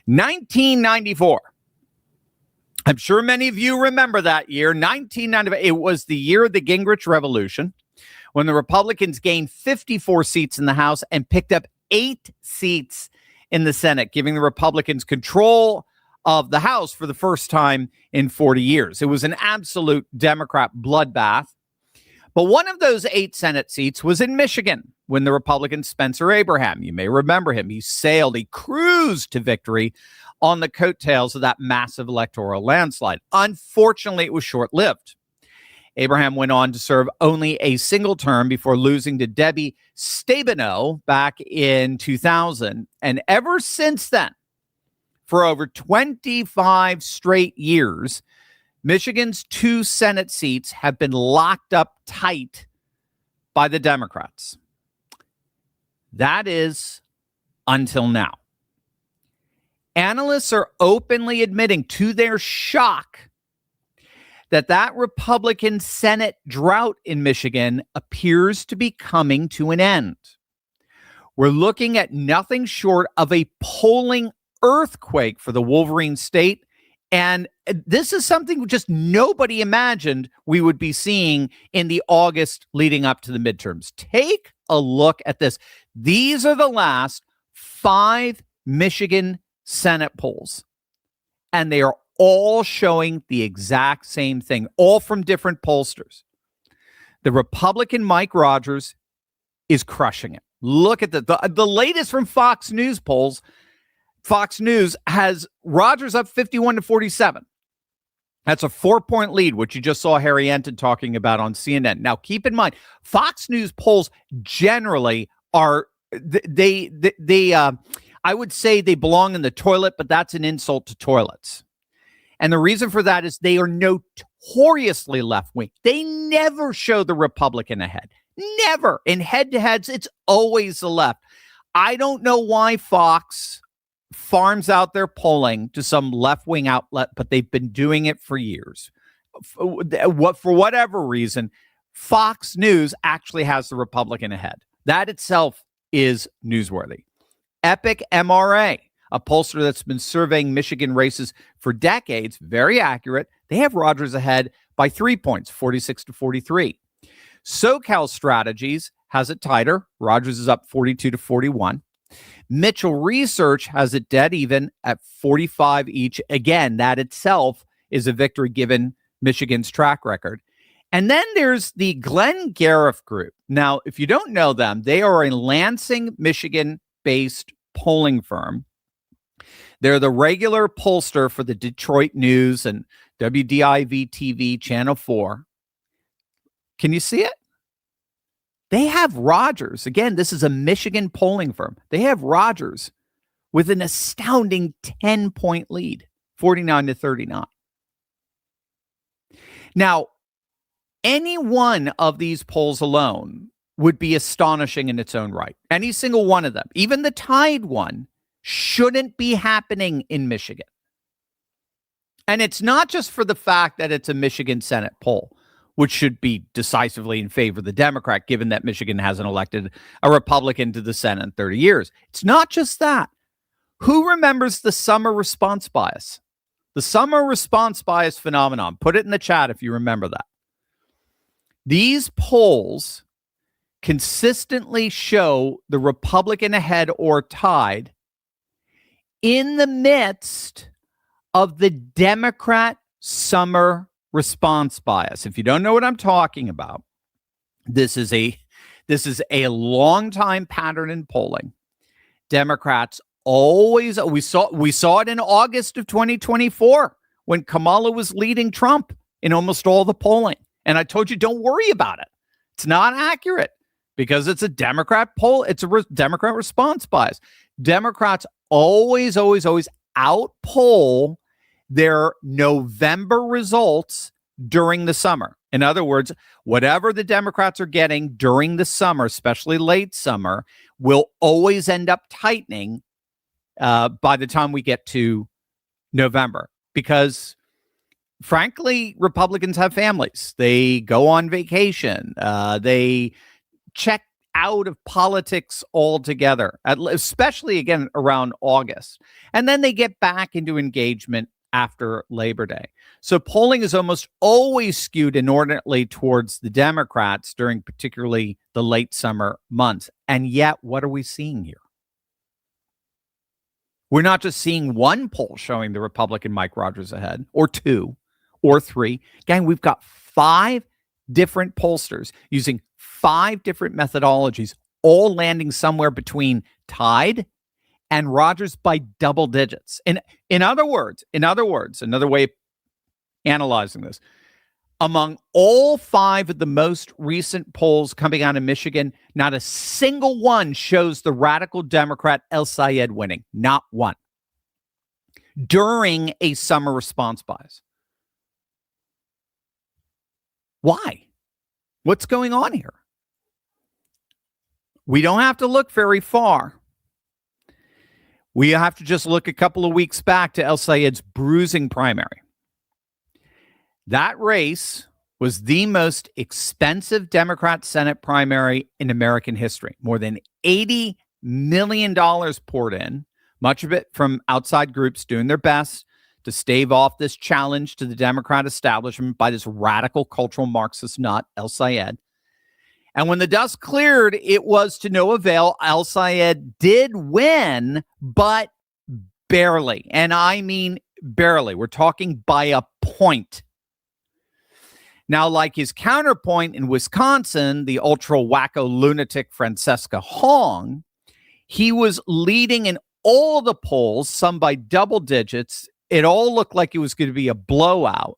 1994. I'm sure many of you remember that year, 1994. It was the year of the Gingrich Revolution, when the Republicans gained 54 seats in the House and picked up 8 seats in the Senate, giving the Republicans control of the House for the first time in 40 years. It was an absolute Democrat bloodbath. But one of those 8 Senate seats was in Michigan when the Republican Spencer Abraham, you may remember him, he cruised to victory on the coattails of that massive electoral landslide. Unfortunately, it was short-lived. Abraham went on to serve only a single term before losing to Debbie Stabenow back in 2000. And ever since then, for over 25 straight years, Michigan's 2 Senate seats have been locked up tight by the Democrats. That is until now. Analysts are openly admitting to their shock that Republican Senate drought in Michigan appears to be coming to an end. We're looking at nothing short of a polling earthquake for the Wolverine state. And this is something just nobody imagined we would be seeing in the August leading up to the midterms. Take a look at this. These are the last 5 Michigan Senate polls, and they are all showing the exact same thing, all from different pollsters. The Republican Mike Rogers is crushing it. Look at the latest from Fox News polls. Fox News has Rogers up 51-47. That's a 4-point lead, which you just saw Harry Enton talking about on CNN. Now, keep in mind, Fox News polls generally are I would say they belong in the toilet, but that's an insult to toilets. And the reason for that is they are notoriously left-wing. They never show the Republican ahead. Never. In head-to-heads, it's always the left. I don't know why Fox farms out their polling to some left-wing outlet, but they've been doing it for years. For whatever reason, Fox News actually has the Republican ahead. That itself is newsworthy. Epic MRA, a pollster that's been surveying Michigan races for decades, very accurate. They have Rogers ahead by 3 points, 46-43. SoCal Strategies has it tighter. Rogers is up 42-41. Mitchell Research has it dead even at 45 each. Again, that itself is a victory given Michigan's track record. And then there's the Glenn Gariff Group. Now, if you don't know them, they are a Lansing, Michigan-based polling firm. They're the regular pollster for the Detroit News and WDIV-TV Channel 4. Can you see it? They have Rogers. Again, this is a Michigan polling firm. They have Rogers with an astounding 10-point lead, 49-39. Now, any one of these polls alone would be astonishing in its own right. Any single one of them, even the tied one, shouldn't be happening in Michigan. And it's not just for the fact that it's a Michigan Senate poll, which should be decisively in favor of the Democrat, given that Michigan hasn't elected a Republican to the Senate in 30 years. It's not just that. Who remembers the summer response bias? The summer response bias phenomenon. Put it in the chat if you remember that. These polls consistently show the Republican ahead or tied in the midst of the Democrat summer response bias. If you don't know what I'm talking about, this is a long time pattern in polling. Democrats always, we saw it in August of 2024 when Kamala was leading Trump in almost all the polling. And I told you, don't worry about it. It's not accurate because it's a Democrat poll. It's a Democrat response bias. Democrats always outpoll their November results during the summer. In other words, whatever the Democrats are getting during the summer, especially late summer, will always end up tightening by the time we get to November. Because frankly, Republicans have families. They go on vacation. They check out of politics altogether, especially again around August. And then they get back into engagement after Labor Day. So polling is almost always skewed inordinately towards the Democrats during particularly the late summer months. And yet, what are we seeing here? We're not just seeing one poll showing the Republican Mike Rogers ahead, or two, or three. Gang, we've got 5 different pollsters using 5 different methodologies, all landing somewhere between tied and Rogers by double digits. And in other words, another way of analyzing this, among all 5 of the most recent polls coming out of Michigan, not a single one shows the radical Democrat El-Sayed winning. Not one. During a summer response bias. Why? What's going on here? We don't have to look very far. We have to just look a couple of weeks back to El-Sayed's bruising primary. That race was the most expensive Democrat Senate primary in American history. More than $80 million poured in, much of it from outside groups doing their best to stave off this challenge to the Democrat establishment by this radical cultural Marxist nut, El-Sayed. And when the dust cleared, it was to no avail. El-Sayed did win, but barely. And I mean barely. We're talking by a point. Now, like his counterpoint in Wisconsin, the ultra wacko lunatic Francesca Hong, he was leading in all the polls, some by double digits. It all looked like it was going to be a blowout.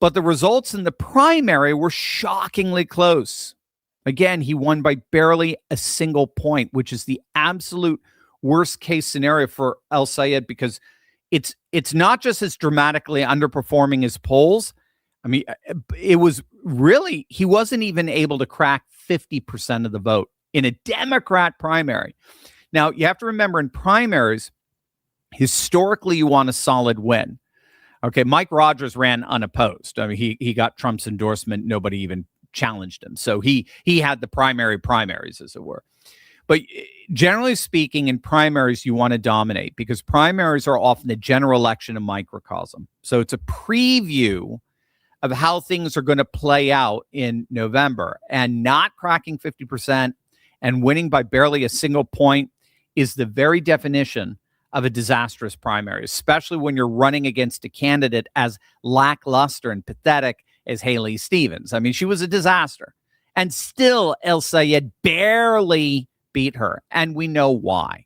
But the results in the primary were shockingly close. Again, he won by barely a single point, which is the absolute worst case scenario for El-Sayed, because it's not just as dramatically underperforming his polls. I mean, it was really, he wasn't even able to crack 50% of the vote in a Democrat primary. Now, you have to remember, in primaries, historically, you want a solid win. Okay, Mike Rogers ran unopposed. I mean, he got Trump's endorsement. Nobody even challenged him. So he had the primaries, as it were. But generally speaking, in primaries, you want to dominate, because primaries are often the general election of microcosm. So it's a preview of how things are going to play out in November, and not cracking 50% and winning by barely a single point is the very definition of a disastrous primary, especially when you're running against a candidate as lackluster and pathetic as Haley Stevens. I mean, she was a disaster, and still El-Sayed barely beat her. And we know why.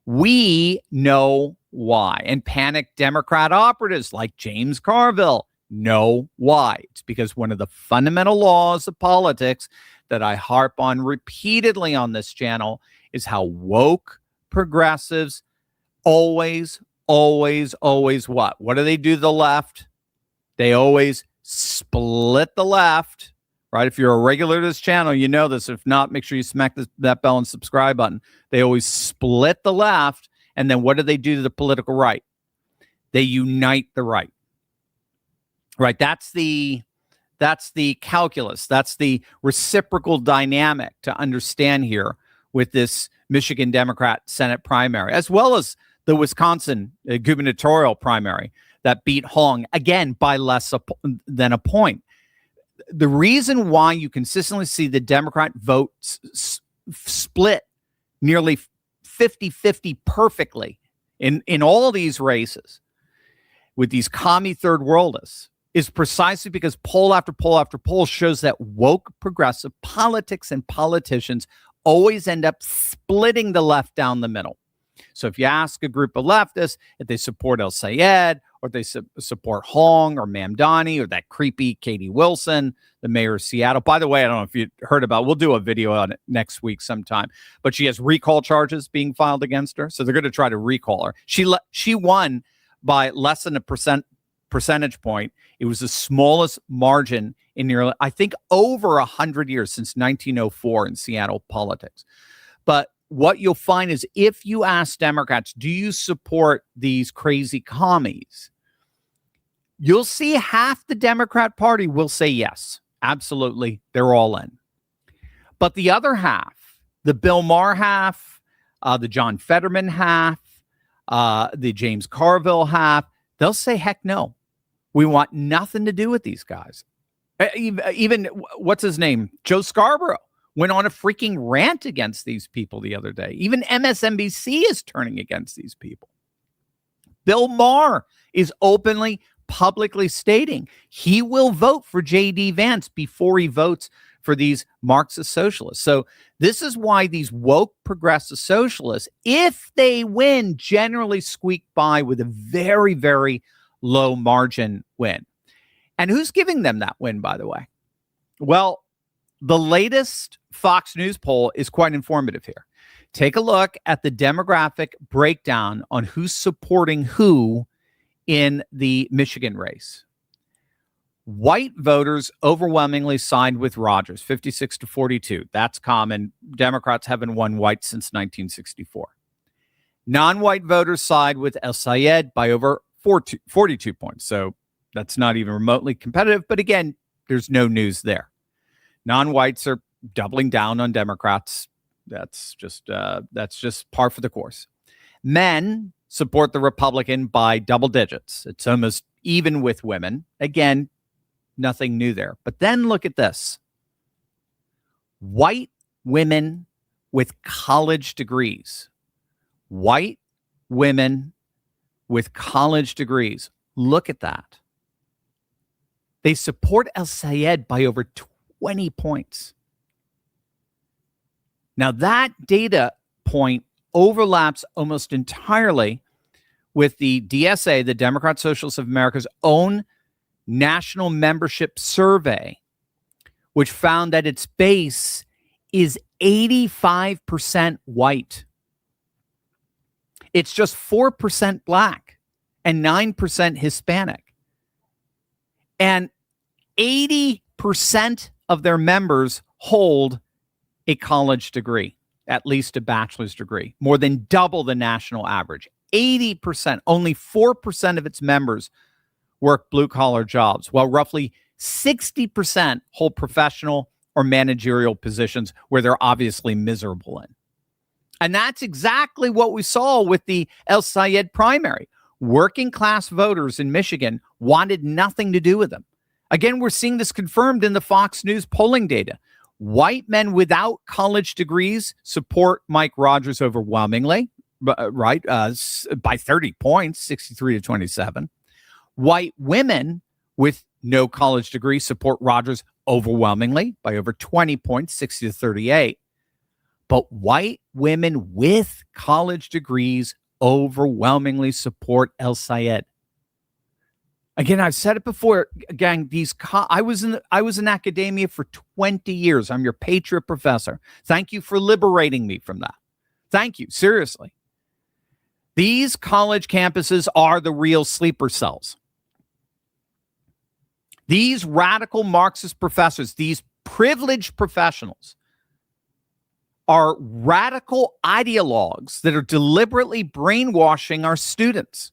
We know why. And panicked Democrat operatives like James Carville know why. It's because one of the fundamental laws of politics that I harp on repeatedly on this channel is how woke progressives always what? What do they do to the left? They always split the left, right? If you're a regular to this channel, you know this. If not, make sure you smack that bell and subscribe button. They always split the left. And then what do they do to the political right? They unite the right. Right. That's the calculus. That's the reciprocal dynamic to understand here with this Michigan Democrat Senate primary, as well as the Wisconsin gubernatorial primary that beat Hong, again, by less than a point. The reason why you consistently see the Democrat vote split nearly 50-50 perfectly in all these races with these commie third worldists is precisely because poll after poll after poll shows that woke progressive politics and politicians always end up splitting the left down the middle. So if you ask a group of leftists if they support El-Sayed, or if they support Hong or Mamdani or that creepy Katie Wilson, the mayor of Seattle. By the way, I don't know if you heard about, we'll do a video on it next week sometime, but she has recall charges being filed against her. So they're going to try to recall her. She won by less than a percentage point. It was the smallest margin in nearly, I think, over 100 years, since 1904 in Seattle politics. But what you'll find is, if you ask Democrats, do you support these crazy commies? You'll see half the Democrat Party will say yes, absolutely, they're all in. But the other half, the Bill Maher half, the John Fetterman half, the James Carville half, they'll say, heck no. We want nothing to do with these guys. Even what's his name? Joe Scarborough went on a freaking rant against these people the other day. Even MSNBC is turning against these people. Bill Maher is openly, publicly stating he will vote for J.D. Vance before he votes for these Marxist socialists. So this is why these woke progressive socialists, if they win, generally squeak by with a very, very low margin win. And who's giving them that win, by the way? Well, the latest Fox News poll is quite informative here. Take a look at the demographic breakdown on who's supporting who in the Michigan race. White voters overwhelmingly sided with Rogers, 56-42. That's common. Democrats haven't won white since 1964. Non-white voters side with El-Sayed by over 42 points. So that's not even remotely competitive. But again, there's no news there. Non-whites are doubling down on Democrats. That's just par for the course. Men support the Republican by double digits. It's almost even with women. Again, nothing new there. But then look at this. White women with college degrees. White women with college degrees. Look at that. They support El-Sayed by over 20 points. Now, that data point overlaps almost entirely with the DSA, the Democrat Socialists of America's own national membership survey, which found that its base is 85% white. It's just 4% black and 9% Hispanic. And 80% of their members hold a college degree, at least a bachelor's degree, more than double the national average. 80%, only 4% of its members work blue-collar jobs, while roughly 60% hold professional or managerial positions where they're obviously miserable in. And that's exactly what we saw with the El-Sayed primary. Working class voters in Michigan wanted nothing to do with them. Again, we're seeing this confirmed in the Fox News polling data. White men without college degrees support Mike Rogers overwhelmingly, right? By 30 points, 63-27. White women with no college degree support Rogers overwhelmingly by over 20 points, 60-38. But white women with college degrees overwhelmingly support El-Sayed. Again, I've said it before, gang. I was in academia for 20 years. I'm your patriot professor. Thank you for liberating me from that. Thank you, seriously. These college campuses are the real sleeper cells. These radical Marxist professors, these privileged professionals, are radical ideologues that are deliberately brainwashing our students.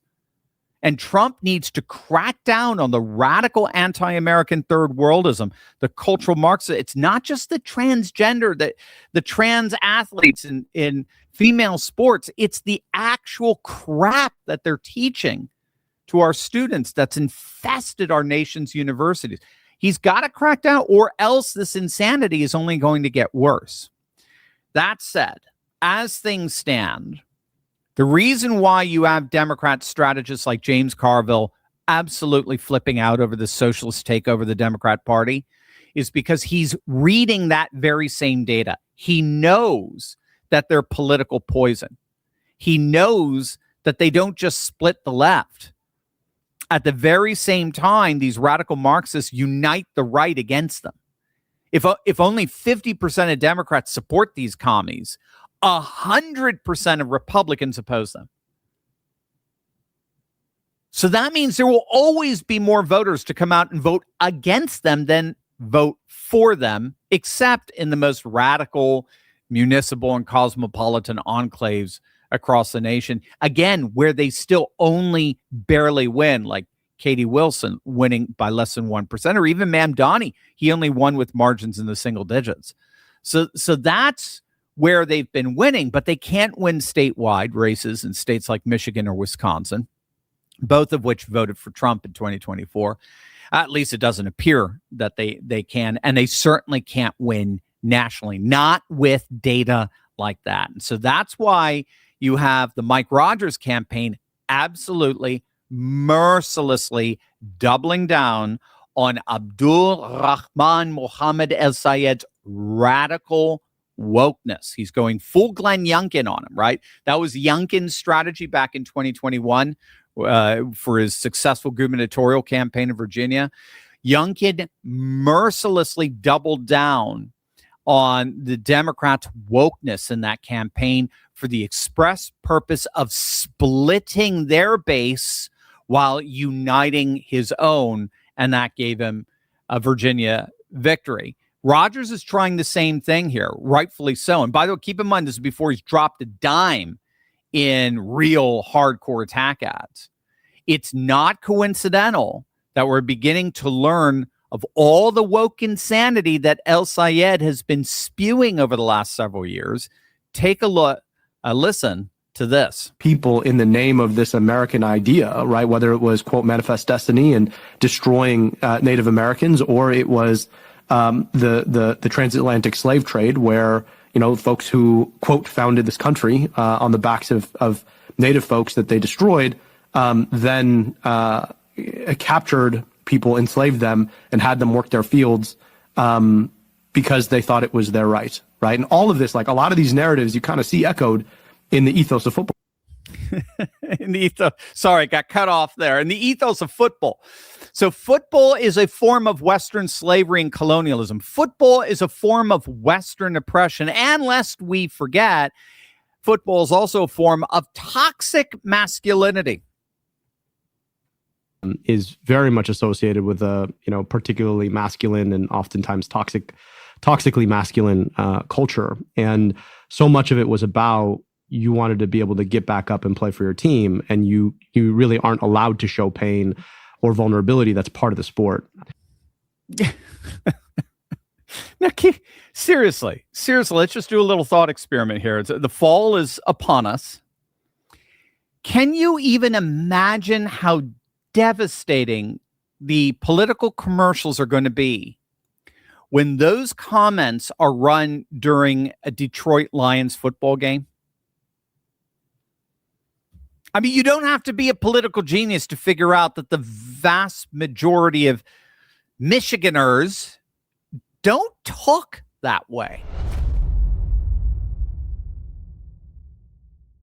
And Trump needs to crack down on the radical anti-American third worldism, the cultural Marxism. It's not just the transgender, the trans athletes in female sports. It's the actual crap that they're teaching to our students that's infested our nation's universities. He's got to crack down, or else this insanity is only going to get worse. That said, as things stand, the reason why you have Democrat strategists like James Carville absolutely flipping out over the socialist takeover of the Democrat Party is because he's reading that very same data. He knows that they're political poison. He knows that they don't just split the left. At the very same time, these radical Marxists unite the right against them. If only 50% of Democrats support these commies, 100% of Republicans oppose them. So that means there will always be more voters to come out and vote against them than vote for them, except in the most radical municipal and cosmopolitan enclaves across the nation. Again, where they still only barely win, like Katie Wilson winning by less than 1%, or even Mamdani. He only won with margins in the single digits. So that's where they've been winning, but they can't win statewide races in states like Michigan or Wisconsin, both of which voted for Trump in 2024. At least it doesn't appear that they can, and they certainly can't win nationally, not with data like that. And so that's why you have the Mike Rogers campaign absolutely mercilessly doubling down on Abdul El-Sayed's radical wokeness. He's going full Glenn Youngkin on him, right? That was Youngkin's strategy back in 2021 for his successful gubernatorial campaign in Virginia. Youngkin mercilessly doubled down on the Democrats' wokeness in that campaign for the express purpose of splitting their base while uniting his own, and that gave him a Virginia victory. Rogers is trying the same thing here, rightfully so. And by the way, keep in mind, this is before he's dropped a dime in real hardcore attack ads. It's not coincidental that we're beginning to learn of all the woke insanity that El-Sayed has been spewing over the last several years. Take a look, listen to this. People in the name of this American idea, right? Whether it was, quote, manifest destiny and destroying Native Americans, or it was the transatlantic slave trade, where, you know, folks who, quote, founded this country on the backs of Native folks that they destroyed, then captured people, enslaved them, and had them work their fields because they thought it was their right, right? And all of this, like a lot of these narratives, you kind of see echoed in the ethos of football. In the ethos, sorry, got cut off there. In the ethos of football. So football is a form of Western slavery and colonialism. Football is a form of Western oppression. And lest we forget, football is also a form of toxic masculinity. Is very much associated with a, you know, particularly masculine and oftentimes toxically masculine culture. And so much of it was about, you wanted to be able to get back up and play for your team, and you really aren't allowed to show pain or vulnerability. That's part of the sport. Now, seriously, let's just do a little thought experiment here. The fall is upon us. Can you even imagine how devastating the political commercials are going to be when those comments are run during a Detroit Lions football game? I mean, you don't have to be a political genius to figure out that the vast majority of Michiganers don't talk that way.